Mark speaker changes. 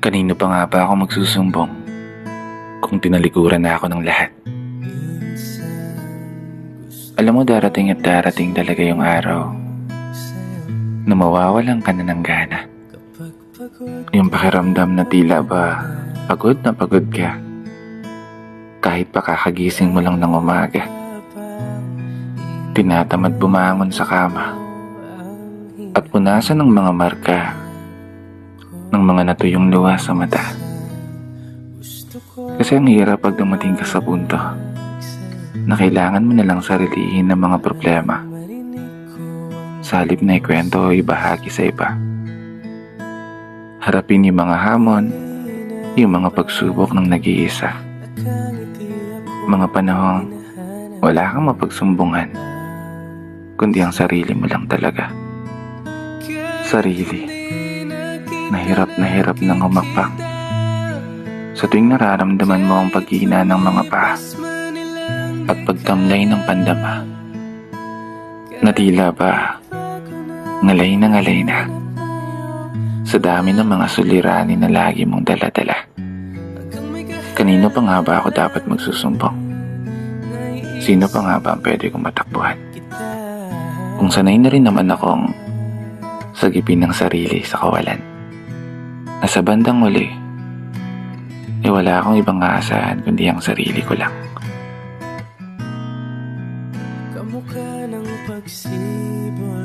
Speaker 1: Kanino pa nga ba ako magsusumbong kung tinalikuran na ako ng lahat? Alam mo, darating at darating talaga yung araw na mawawalan ka na ng gana. Yung pakiramdam na tila ba pagod na pagod ka kahit pa kakagising mo lang ng umaga. Tinatamad bumangon sa kama at punasan ng mga marka ng mga natuyong luha sa mata. Kasi ang hirap pag dumating ka sa punto na kailangan mo na lang sarilihin ng mga problema sa halip na ikwento o ibahagi sa iba. Harapin yung mga hamon, yung mga pagsubok ng nag-iisa. Mga panahong wala kang mapagsumbungan, kundi ang sarili mo lang talaga. Sarili na hirap nang humakbang sa tuwing nararamdaman mo ang paghihina ng mga paa at pagtamlay ng pandama na tila ba ngalay na sa dami ng mga suliranin na lagi mong dala-dala. Kanino pa nga ba ako dapat magsusumbong? Sino pa nga ba ang pwede kong matakbuhan? Kung sanay na rin naman akong sagipin ng sarili sa kawalan, na sa bandang uli, wala akong ibang aasahan kundi ang sarili ko lang.
Speaker 2: Kamukha ng pagsibol